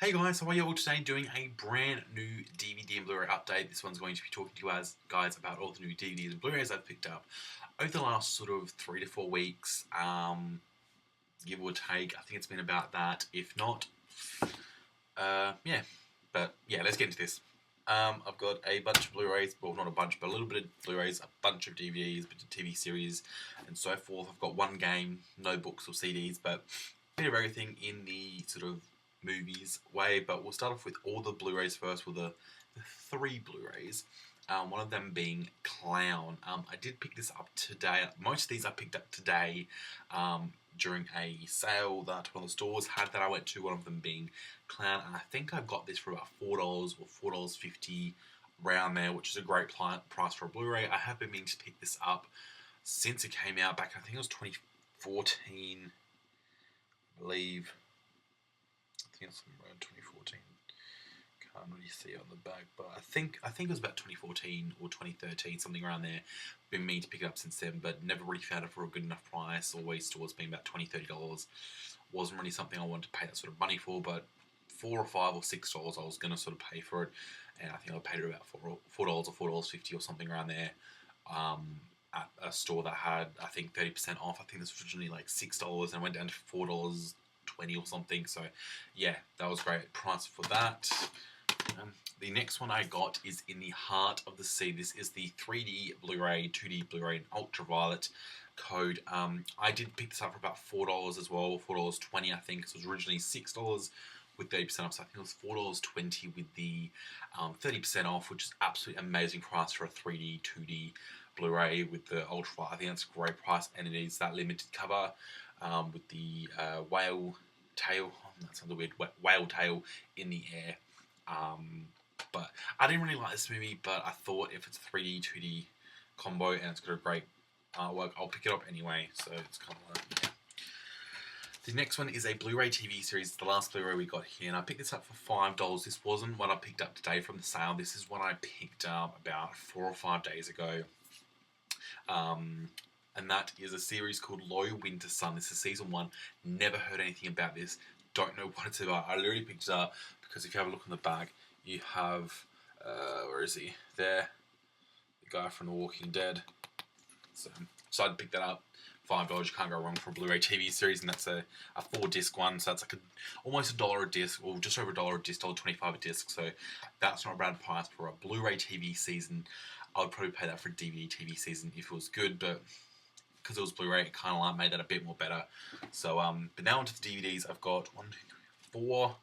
Hey guys, how are you all today? Doing a brand new DVD and Blu-ray update. This one's going to be talking to you guys about all the new DVDs and Blu-rays I've picked up over the last sort of 3 to 4 weeks, give or take. I think it's been about that, if not. Yeah. But yeah, let's get into this. I've got a bunch of Blu-rays, well not a bunch, but a little bit of Blu-rays, a bunch of DVDs, a bit of TV series, and so forth. I've got one game, no books or CDs, but a bit of everything in the sort of movies way. But we'll start off with all the Blu-rays first, with the 3 Blu-rays. One of them being Clown. I did pick this up today. Most of these I picked up today during a sale that one of the stores had that I went to, one of them being Clown. And I think I got this for about $4 or $4.50 around there, which is a great price for a Blu-ray. I have been meaning to pick this up since it came out back, I think it was 2014, I believe. I think it's around 2014. Can't really see it on the back, but I think it was about 2014 or 2013, something around there. Been meaning to pick it up since then, but never really found it for a good enough price. Always towards being about $20-30. Wasn't really something I wanted to pay that sort of money for, but $4 or $5 or $6 I was going to sort of pay for it, and I think I paid it about $4 or $4.50 or something around there. At a store that had, I think, 30% off. I think this was originally like $6 and went down to $4.20 or something. So yeah, that was great price for that. The next one I got is In the Heart of the Sea. This is the 3D Blu-ray, 2D Blu-ray, and ultraviolet code. I did pick this up for about $4 as well, $4.20 I think. It was originally $6 with 30% off, so I think it was $4.20 with the 30% off, which is absolutely amazing price for a 3D, 2D Blu-ray with the ultraviolet. I think that's a great price, and it is that limited cover with the whale tail. That sounds weird. Whale tail in the air. But I didn't really like this movie, but I thought if it's a 3D, 2D combo and it's got a great artwork, I'll pick it up anyway. So it's kind of like, yeah. The next one is a Blu-ray TV series. It's the last Blu-ray we got here, and I picked this up for $5. This wasn't what I picked up today from the sale. This is what I picked up about 4 or 5 days ago. And that is a series called Low Winter Sun. This is season 1. Never heard anything about this. Don't know what it's about. I literally picked it up because if you have a look on the back, you have, where is he? There. The guy from The Walking Dead. So I'd pick that up. $5. You can't go wrong for a Blu-ray TV series, and that's a 4-disc one. So that's like almost $1 a disc, or just over $1 a disc, $1.25 a disc. So that's not a bad price for a Blu-ray TV season. I would probably pay that for a DVD TV season if it was good, but because it was Blu-ray, it kind of like made that a bit more better. So, but now onto the DVDs. I've got 4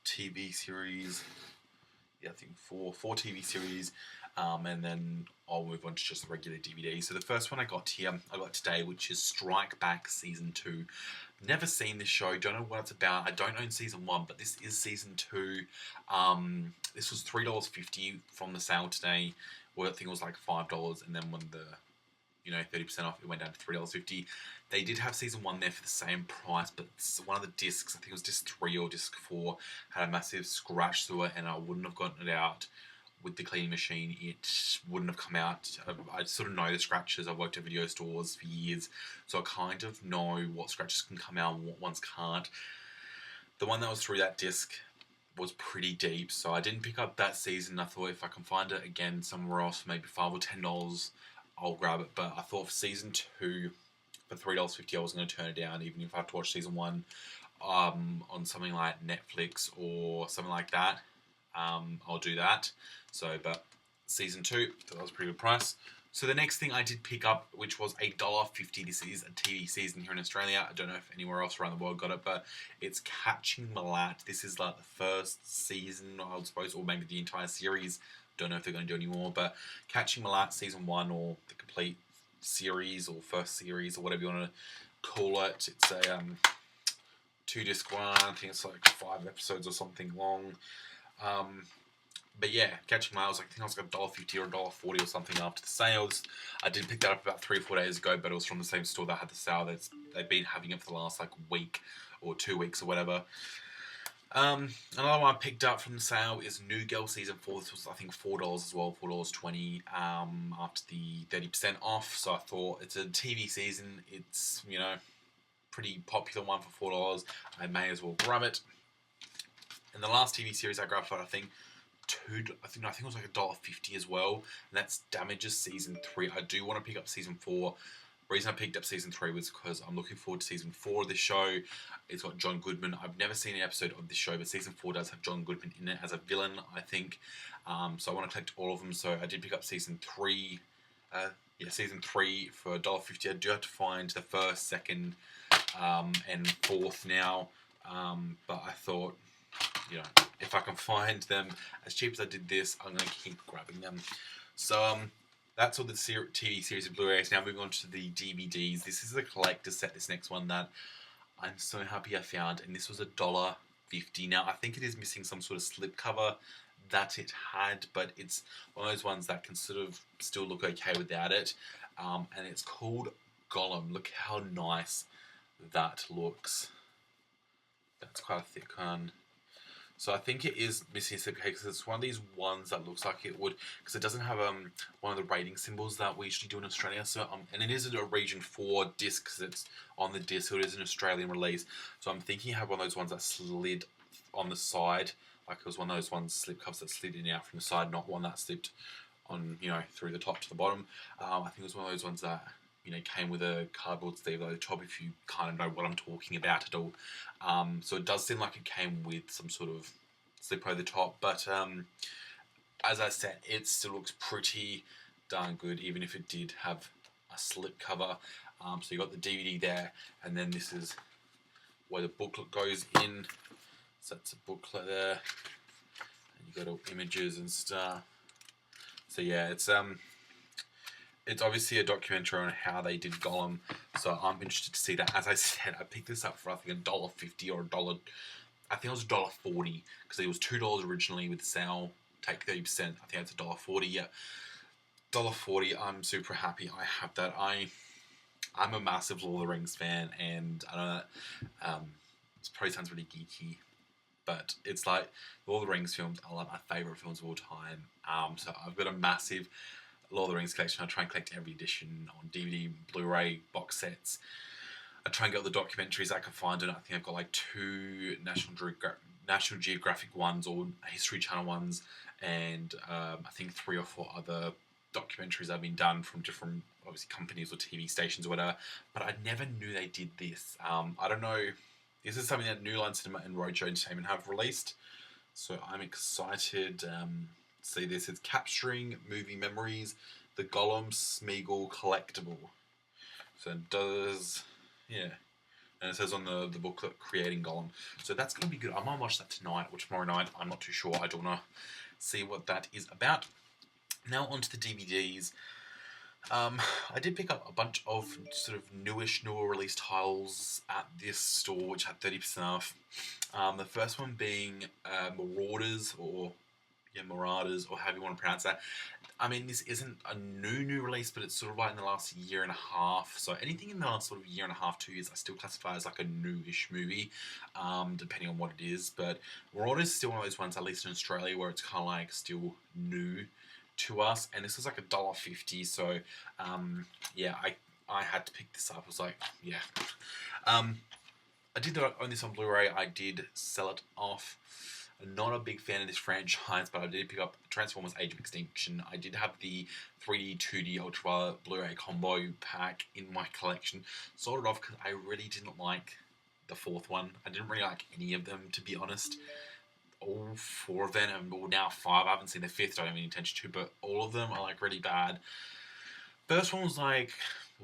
TV series. Yeah, I think four TV series, and then I'll move on to just the regular DVD. So the first one I got today, which is Strike Back Season 2. Never seen this show, don't know what it's about. I don't own Season 1, but this is Season 2. This was $3.50 from the sale today. Well, I think it was like $5, and then when the 30% off, it went down to $3.50. They did have Season 1 there for the same price, but one of the discs, I think it was disc 3 or disc 4, had a massive scratch through it, and I wouldn't have gotten it out with the cleaning machine. It wouldn't have come out. I sort of know the scratches. I've worked at video stores for years, so I kind of know what scratches can come out and what ones can't. The one that was through that disc was pretty deep, so I didn't pick up that season. I thought if I can find it again somewhere else, maybe $5 or $10, I'll grab it. But I thought for Season 2, for $3.50, I was going to turn it down, even if I have to watch Season 1 on something like Netflix or something like that. I'll do that. So, but Season 2, that was a pretty good price. So the next thing I did pick up, which was $1.50. This is a TV season here in Australia. I don't know if anywhere else around the world got it, but it's Catching Malat. This is like the first season, I would suppose, or maybe the entire series. Don't know if they're going to do any more, but Catching Malat Season 1, or the complete series, or first series, or whatever you want to call it. It's a 2-disc one. I think it's like 5 episodes or something long. But yeah, Catching Malat was like, I think it was like $1.50 or $1.40 or something after the sales. I did pick that up about 3 or 4 days ago, but it was from the same store that had the sale. They've been having it for the last like week or 2 weeks or whatever. Another one I picked up from the sale is New Girl Season 4. This was, I think, $4 as well, $4.20 after the 30% off. So I thought, it's a TV season. It's, pretty popular one for $4. I may as well grab it. And the last TV series I grabbed for, I think it was like $1.50 as well, and that's Damages season 3. I do want to pick up season 4. The reason I picked up season 3 was because I'm looking forward to season 4 of this show. It's got John Goodman. I've never seen an episode of this show, but season 4 does have John Goodman in it as a villain, I think. So I want to collect all of them. So I did pick up season 3. Season 3 for $1.50. I do have to find the first, second, and fourth now. But I thought, if I can find them as cheap as I did this, I'm going to keep grabbing them. So that's all the TV series of Blu-rays. Now moving on to the DVDs. This is a collector's set, this next one, that I'm so happy I found. And this was $1.50. Now I think it is missing some sort of slipcover that it had, but it's one of those ones that can sort of still look okay without it. And it's called Gollum. Look how nice that looks. That's quite a thick one. So I think it is missing a slipcover because it's one of these ones that looks like it would, because it doesn't have one of the rating symbols that we usually do in Australia. So and it isn't a region 4 disc because it's on the disc, so it is an Australian release. So I'm thinking I have one of those ones that slid on the side, like it was one of those ones slipcovers that slid in and out from the side, not one that slipped on through the top to the bottom. I think it was one of those ones that came with a cardboard sleeve at the top, if you kind of know what I'm talking about at all. So it does seem like it came with some sort of slip over the top, but as I said, it still looks pretty darn good, even if it did have a slip cover. So you got the DVD there, and then this is where the booklet goes in. So that's a booklet there, and you got all images and stuff. So yeah, it's obviously a documentary on how they did Gollum, so I'm interested to see that. As I said, I picked this up for I think $1.50 or $1. I think it was $1.40 because it was $2 originally with the sale. Take 30%. I think it's $1.40. Yeah, $1.40. I'm super happy I have that. I'm a massive Lord of the Rings fan, and I know that it probably sounds really geeky, but it's like Lord of the Rings films are like my favourite films of all time. So I've got a massive Lord of the Rings collection. I try and collect every edition on DVD, Blu-ray, box sets. I try and get all the documentaries I can find, and I think I've got like 2 National Geographic ones or History Channel ones, and I think 3 or 4 other documentaries have been done from different, obviously, companies or TV stations or whatever. But I never knew they did this. I don't know. This is something that New Line Cinema and Roadshow Entertainment have released, so I'm excited to see this. It's Capturing Movie Memories, the Gollum Smeagol Collectible. So it does, yeah. And it says on the booklet, Creating Gollum. So that's going to be good. I might watch that tonight or tomorrow night. I'm not too sure. I don't want to see what that is about. Now onto the DVDs. I did pick up a bunch of sort of newer release titles at this store, which had 30% off. The first one being Marauders, or however you want to pronounce that. I mean, this isn't a new release, but it's sort of like in the last year and a half. So anything in the last sort of year and a half, 2 years, I still classify as like a newish movie, depending on what it is. But Marauders is still one of those ones, at least in Australia, where it's kind of like still new to us, and this was like $1.50, so yeah, I had to pick this up. I was like, yeah. I did own this on Blu-ray. I did sell it off. I'm not a big fan of this franchise, but I did pick up Transformers Age of Extinction. I did have the 3D, 2D Ultra Blu-ray combo pack in my collection. Sold it off because I really didn't like the 4th one. I didn't really like any of them, to be honest. All 4 of them, and now 5. I haven't seen the 5th, I don't have any intention to, but all of them are like really bad. First one was like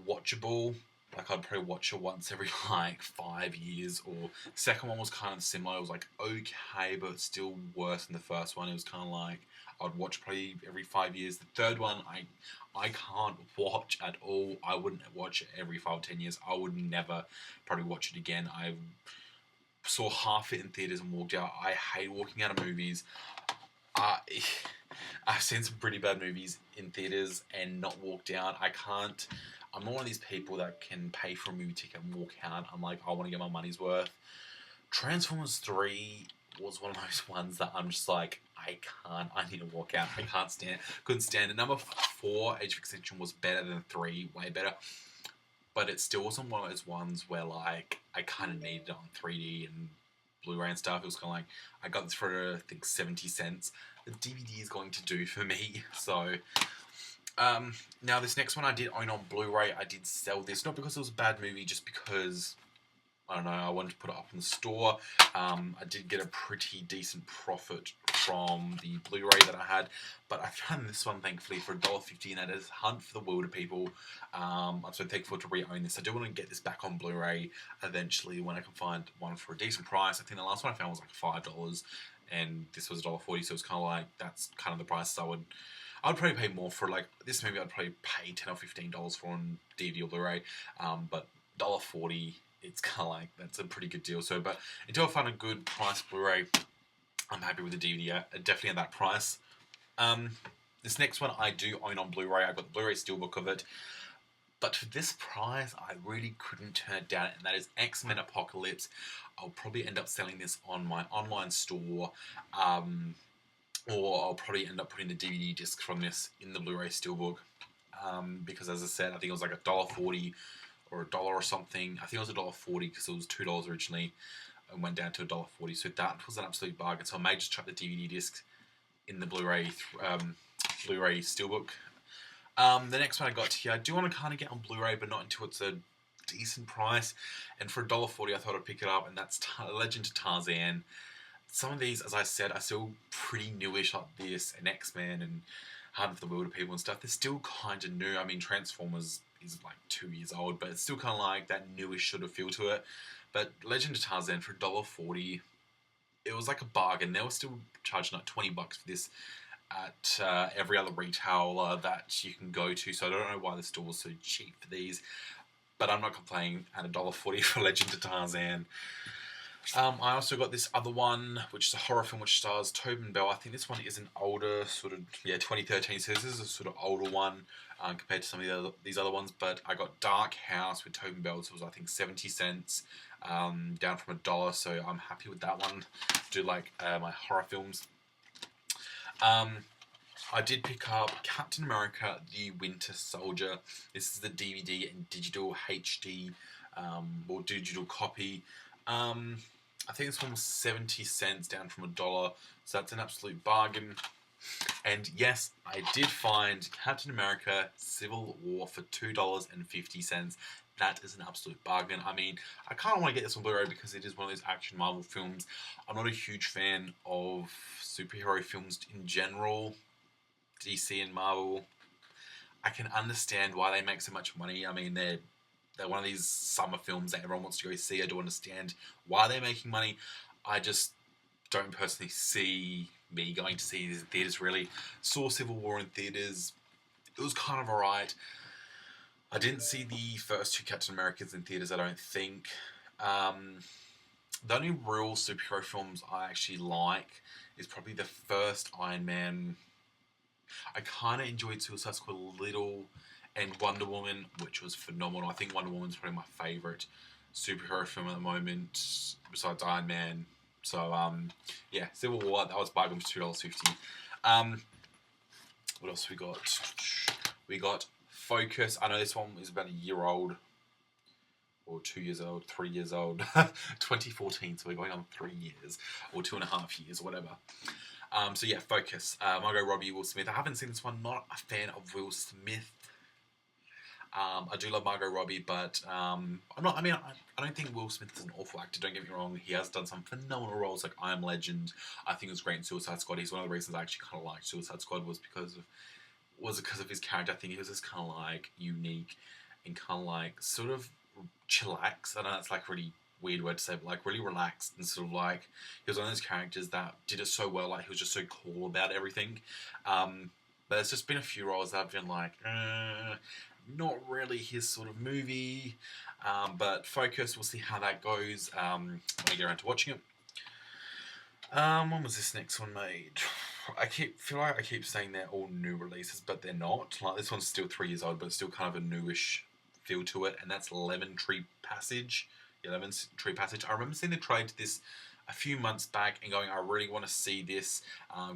watchable, like I'd probably watch it once every like 5 years, or second one was kind of similar. It was like okay, but still worse than the first one. It was kind of like I'd watch probably every 5 years. The third one, I can't watch at all. I wouldn't watch it every 5 or 10 years. I would never probably watch it again. I saw half it in theaters and walked out. I hate walking out of movies. I've seen some pretty bad movies in theaters and not walked out. I can't. I'm not one of these people that can pay for a movie ticket and walk out. I'm like, I want to get my money's worth. Transformers 3 was one of those ones that I'm just like, I can't. I need to walk out. I can't stand. Couldn't stand it. Number 4, Age of Extinction, was better than 3. Way better. But it still wasn't one of those ones where like I kind of needed it on 3D and Blu-ray and stuff. It was kind of like, I got this for, I think, 70 cents. The DVD is going to do for me. So, now this next one I did own on Blu-ray. I did sell this, not because it was a bad movie, just because, I don't know, I wanted to put it up in the store. I did get a pretty decent profit from the Blu-ray that I had, but I found this one, thankfully, for $1.50, and that is Hunt for the Wilder People. I'm so thankful to re-own this. I do want to get this back on Blu-ray eventually when I can find one for a decent price. I think the last one I found was like $5, and this was $1.40, so it's kind of like, that's kind of the price I'd probably pay more for. Like, this movie I'd probably pay $10 or $15 for on DVD or Blu-ray, but $1.40, it's kind of like, that's a pretty good deal. So, but until I find a good price Blu-ray, I'm happy with the DVD, definitely at that price. This next one I do own on Blu-ray. I've got the Blu-ray steelbook of it. But for this price, I really couldn't turn it down, and that is X-Men Apocalypse. I'll probably end up selling this on my online store, or I'll probably end up putting the DVD disc from this in the Blu-ray steelbook, because as I said, I think it was like $1.40 or $1 or something. I think it was $1.40 because it was $2 originally, and went down to $1.40. So that was an absolute bargain. So I may just chuck the DVD disc in the Blu-ray steelbook. The next one I got here, I do want to kind of get on Blu-ray, but not until it's a decent price. And for $1.40, I thought I'd pick it up, and that's Legend of Tarzan. Some of these, as I said, are still pretty newish, like this, and X-Men, and Hunt for the Wilder People and stuff. They're still kind of new. I mean, Transformers is like 2 years old, but it's still kind of like that newish sort of feel to it. But Legend of Tarzan for $1.40, it was like a bargain. They were still charging like $20 for this at every other retailer that you can go to. So I don't know why the store was so cheap for these, but I'm not complaining at $1.40 for Legend of Tarzan. I also got this other one, which is a horror film which stars Tobin Bell. I think this one is an older, sort of, 2013, so this is a sort of older one compared to some of these other ones, but I got Dark House with Tobin Bell, so it was, I think, 70 cents, down from $1, so I'm happy with that one. I do like my horror films. I did pick up Captain America, The Winter Soldier. This is the DVD and digital HD, or digital copy. I think this one was 70 cents, down from $1, so that's an absolute bargain. And yes, I did find Captain America Civil War for $2.50. That is an absolute bargain. I mean, I kind of want to get this on Blu-ray because it is one of those action Marvel films. I'm not a huge fan of superhero films in general, DC and Marvel. I can understand why they make so much money. I mean, they're one of these summer films that everyone wants to go see. I do understand why they're making money. I just don't personally see me going to see these in theatres, really. Saw Civil War in theatres. It was kind of alright. I didn't see the first two Captain Americas in theatres, I don't think. The only real superhero films I actually like is probably the first Iron Man. I kind of enjoyed Suicide Squad a little, and Wonder Woman, which was phenomenal. I think Wonder Woman's probably my favourite superhero film at the moment, besides Iron Man. So, yeah, Civil War, that was bargain for $2.50. What else we got? We got Focus. I know this one is about a year old, or 2 years old, 3 years old. 2014, so we're going on 3 years, or 2.5 years, or whatever. So yeah, Focus. Margot Robbie, Will Smith. I haven't seen this one. Not a fan of Will Smith. I do love Margot Robbie, but I don't think Will Smith is an awful actor. Don't get me wrong. He has done some phenomenal roles like I Am Legend. I think it was great in Suicide Squad. He's one of the reasons I actually kind of liked Suicide Squad was because of his character. I think he was just kind of like unique and kind of like sort of chillax. I know that's like a really weird word to say, but like really relaxed and sort of like he was one of those characters that did it so well. Like he was just so cool about everything. But there's just been a few roles that I've been like, not really his sort of movie. But Focus, we'll see how that goes when I get around to watching it. When was this next one made? I feel like I keep saying they're all new releases, but they're not. Like this one's still 3 years old, but it's still kind of a newish feel to it, and that's Lemon Tree Passage. Yeah, Lemon Tree Passage. I remember seeing the trailer to this a few months back and going, I really want to see this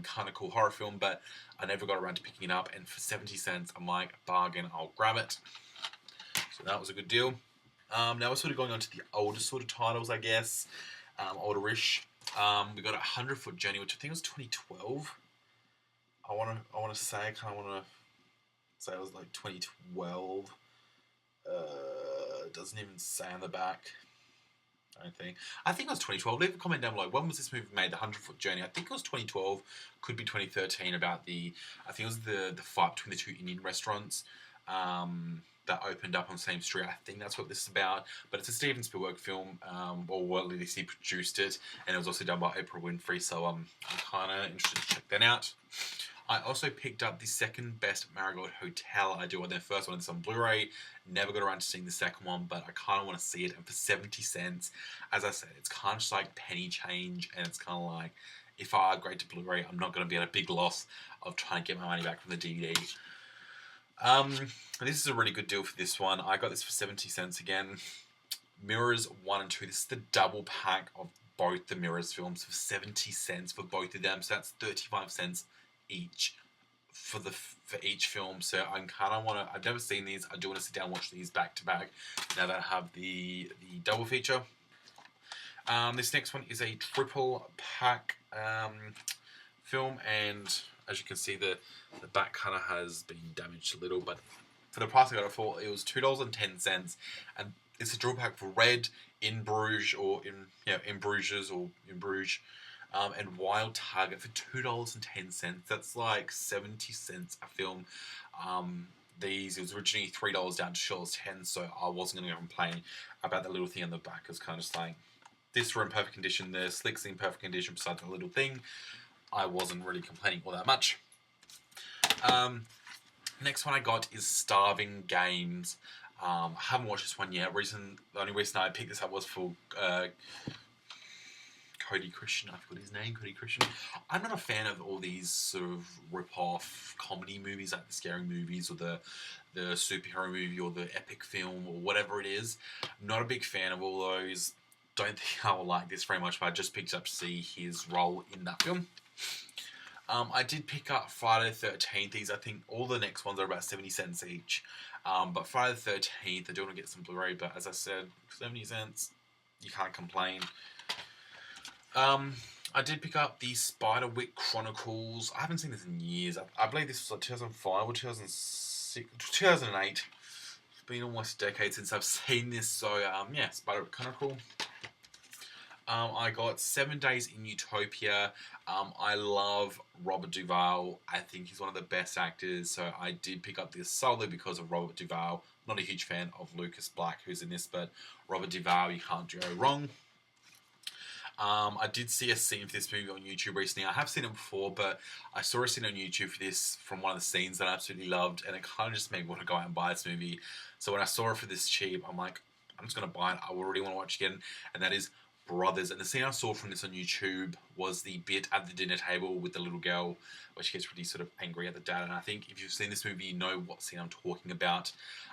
kind of cool horror film, but I never got around to picking it up, and for 70 cents, I'm like, bargain, I'll grab it. So that was a good deal. Now we're sort of going on to the older sort of titles, I guess. older-ish. We got a 100-Foot Journey, which I think was 2012. I want to say, I kind of want to say it was like 2012. It doesn't even say on the back. I think it was 2012. Leave a comment down below. When was this movie made? The 100-Foot Journey. I think it was 2012. Could be 2013. About I think it was the fight between the two Indian restaurants that opened up on the same street. I think that's what this is about. But it's a Steven Spielberg film, or at least he produced it, and it was also done by Oprah Winfrey. So I'm kind of interested to check that out. I also picked up the second Best Marigold Hotel. I do on their first one. It's on Blu-ray. Never got around to seeing the second one, but I kind of want to see it. And for 70 cents, as I said, it's kind of just like penny change. And it's kind of like, if I upgrade to Blu-ray, I'm not going to be at a big loss of trying to get my money back from the DVD. This is a really good deal for this one. I got this for 70 cents again. Mirrors 1 and 2. This is the double pack of both the Mirrors films for 70 cents for both of them. So that's 35 cents each for each film. So I kind of want to, I've never seen these. I do want to sit down and watch these back to back now that I have the double feature. This next one is a triple pack film, and as you can see, the back kind of has been damaged a little, but for the price I got it for, it was $2.10, and it's a triple pack for Red, In Bruges, or In Bruges, and Wild Target for $2.10. That's like 70 cents a film. It was originally $3 down to $2.10, so I wasn't going to complain about the little thing on the back. It's kind of just like, this were in perfect condition, the slicks in perfect condition besides the little thing. I wasn't really complaining all that much. Next one I got is Starving Games. I haven't watched this one yet. The only reason I picked this up was for Cody Christian. I forgot his name. Cody Christian. I'm not a fan of all these sort of rip-off comedy movies, like the scary movies or the superhero movie or the epic film or whatever it is. Not a big fan of all those. Don't think I will like this very much, but I just picked up to see his role in that film. I did pick up Friday the 13th. These, I think, all the next ones are about 70 cents each. But Friday the 13th, I do want to get some Blu-ray, but as I said, 70 cents, you can't complain. I did pick up the Spiderwick Chronicles. I haven't seen this in years. I believe this was like 2005 or 2008. It's been almost a decade since I've seen this, so yeah, Spiderwick Chronicle. I got 7 Days in Utopia. I love Robert Duvall. I think he's one of the best actors, so I did pick up this solely because of Robert Duvall. Not a huge fan of Lucas Black, who's in this, but Robert Duvall, you can't go wrong. I did see a scene for this movie on YouTube recently. I have seen it before, but I saw a scene on YouTube for this from one of the scenes that I absolutely loved, and it kind of just made me want to go out and buy this movie. So when I saw it for this cheap, I'm like, I'm just going to buy it. I already want to watch it again, and that is Brothers. And the scene I saw from this on YouTube was the bit at the dinner table with the little girl where she gets really sort of angry at the dad. And I think if you've seen this movie, you know what scene I'm talking about.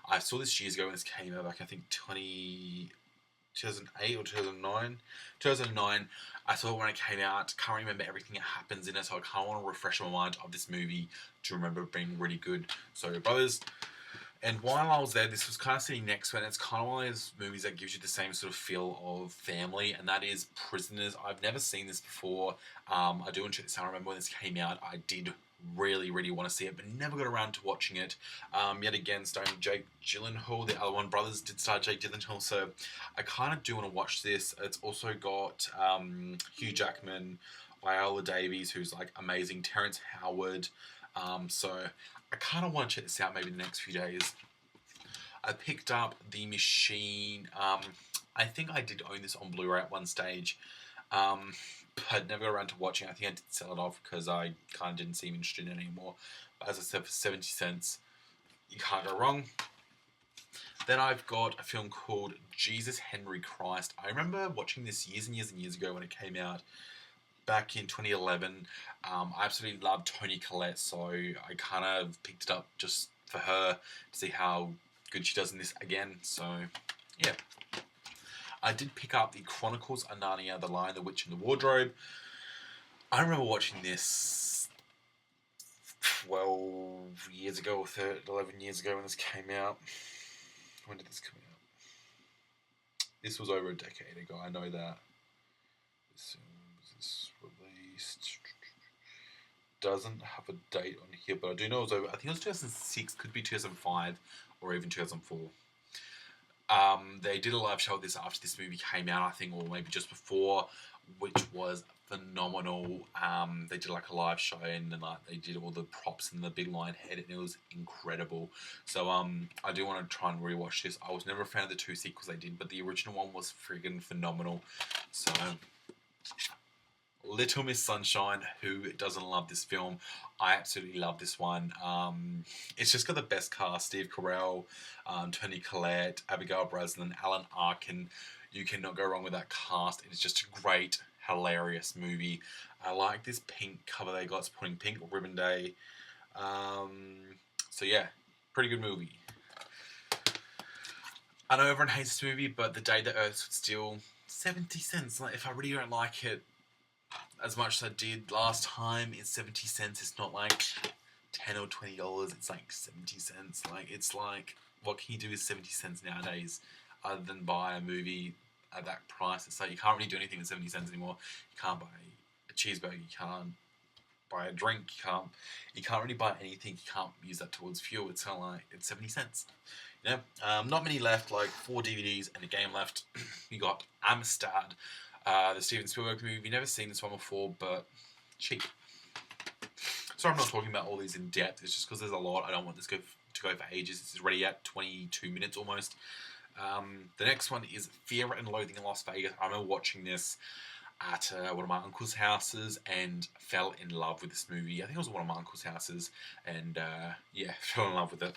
I saw this years ago when this came out, like I think 2008 or 2009. 2009. I saw it when it came out. Can't remember everything that happens in it, so I kind of want to refresh my mind of this movie to remember it being really good. So Brothers. And while I was there, this was kind of sitting next to it, and it's kind of one of those movies that gives you the same sort of feel of family, and that is Prisoners. I've never seen this before. I do want to check this out. I remember when this came out, I did really, really want to see it, but never got around to watching it. Yet again, starring Jake Gyllenhaal. The other one, Brothers, did star Jake Gyllenhaal, so I kind of do want to watch this. It's also got Hugh Jackman, Viola Davis, who's like amazing, Terrence Howard. So I kind of want to check this out maybe the next few days. I picked up The Machine. I think I did own this on Blu-ray at one stage, but never got around to watching. I think I did sell it off because I kind of didn't seem interested in it anymore. But as I said, for 70 cents, you can't go wrong. Then I've got a film called Jesus Henry Christ. I remember watching this years and years and years ago when it came out. Back in 2011, I absolutely loved Toni Collette, so I kind of picked it up just for her to see how good she does in this again. So, yeah. I did pick up the Chronicles of Narnia, The Lion, the Witch, and the Wardrobe. I remember watching this 12 years ago or 11 years ago when this came out. When did this come out? This was over a decade ago, I know that. So, was this released? Doesn't have a date on here, but I do know it was over. I think it was 2006, could be 2005, or even 2004. They did a live show of this after this movie came out, I think, or maybe just before, which was phenomenal. They did like a live show, and then like they did all the props and the big lion head, and it was incredible. So I do want to try and rewatch this. I was never a fan of the two sequels they did, but the original one was friggin' phenomenal. So Little Miss Sunshine, who doesn't love this film? I absolutely love this one. It's just got the best cast: Steve Carell, Toni Collette, Abigail Breslin, Alan Arkin. You cannot go wrong with that cast. It is just a great, hilarious movie. I like this pink cover they got. It's putting pink ribbon day. So yeah, pretty good movie. I know everyone hates this movie, but The Day the Earth Stood Still, 70 cents. Like, if I really don't like it as much as I did last time, it's 70 cents. It's not like $10 or $20. It's like 70 cents. Like, it's like, what can you do with 70 cents nowadays other than buy a movie at that price? It's like you can't really do anything with 70 cents anymore. You can't buy a cheeseburger. You can't buy a drink. You can't really buy anything. You can't use that towards fuel. It's kind of like, it's 70 cents. You know, not many left, like 4 DVDs and a game left. We got Amistad, the Steven Spielberg movie. We've never seen this one before, but cheap. Sorry I'm not talking about all these in depth. It's just because there's a lot. I don't want this to go for ages. This is already at 22 minutes almost. The next one is Fear and Loathing in Las Vegas. I remember watching this at one of my uncle's houses and fell in love with this movie. I think it was one of my uncle's houses, and yeah, fell in love with it.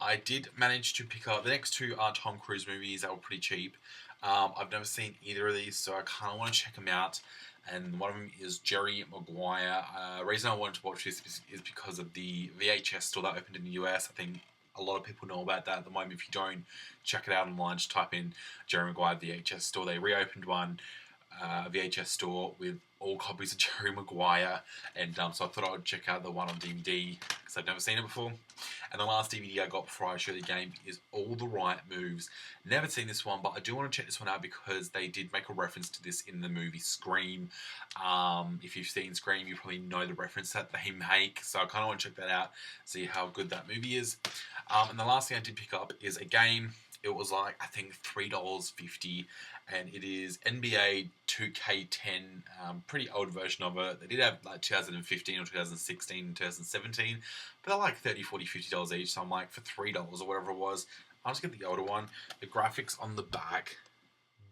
I did manage to pick up, the next two are Tom Cruise movies that were pretty cheap. I've never seen either of these, so I kind of want to check them out. And one of them is Jerry Maguire. The reason I wanted to watch this is because of the VHS store that opened in the US. I think a lot of people know about that at the moment. If you don't, check it out online. Just type in Jerry Maguire VHS store. They reopened one VHS store with all copies of Jerry Maguire, and so I thought I would check out the one on DVD because I've never seen it before. And the last DVD I got before I showed the game is All the Right Moves. Never seen this one, but I do want to check this one out because they did make a reference to this in the movie Scream. If you've seen Scream, you probably know the reference that they make, so I kind of want to check that out, see how good that movie is. And the last thing I did pick up is a game. It was like, I think, $3.50, and it is NBA 2K10, pretty old version of it. They did have like 2015 or 2016, 2017, but they're like $30, $40, $50 each, so I'm like, for $3 or whatever it was, I'll just get the older one. The graphics on the back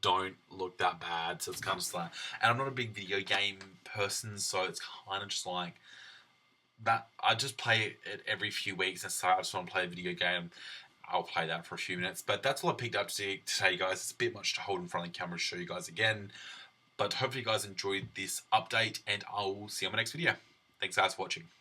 don't look that bad, so it's kind of just like, and I'm not a big video game person, so it's kind of just like, that I just play it every few weeks, and so I just want to play a video game. I'll play that for a few minutes. But that's all I picked up today, guys. It's a bit much to hold in front of the camera to show you guys again. But hopefully you guys enjoyed this update, and I'll see you on my next video. Thanks guys for watching.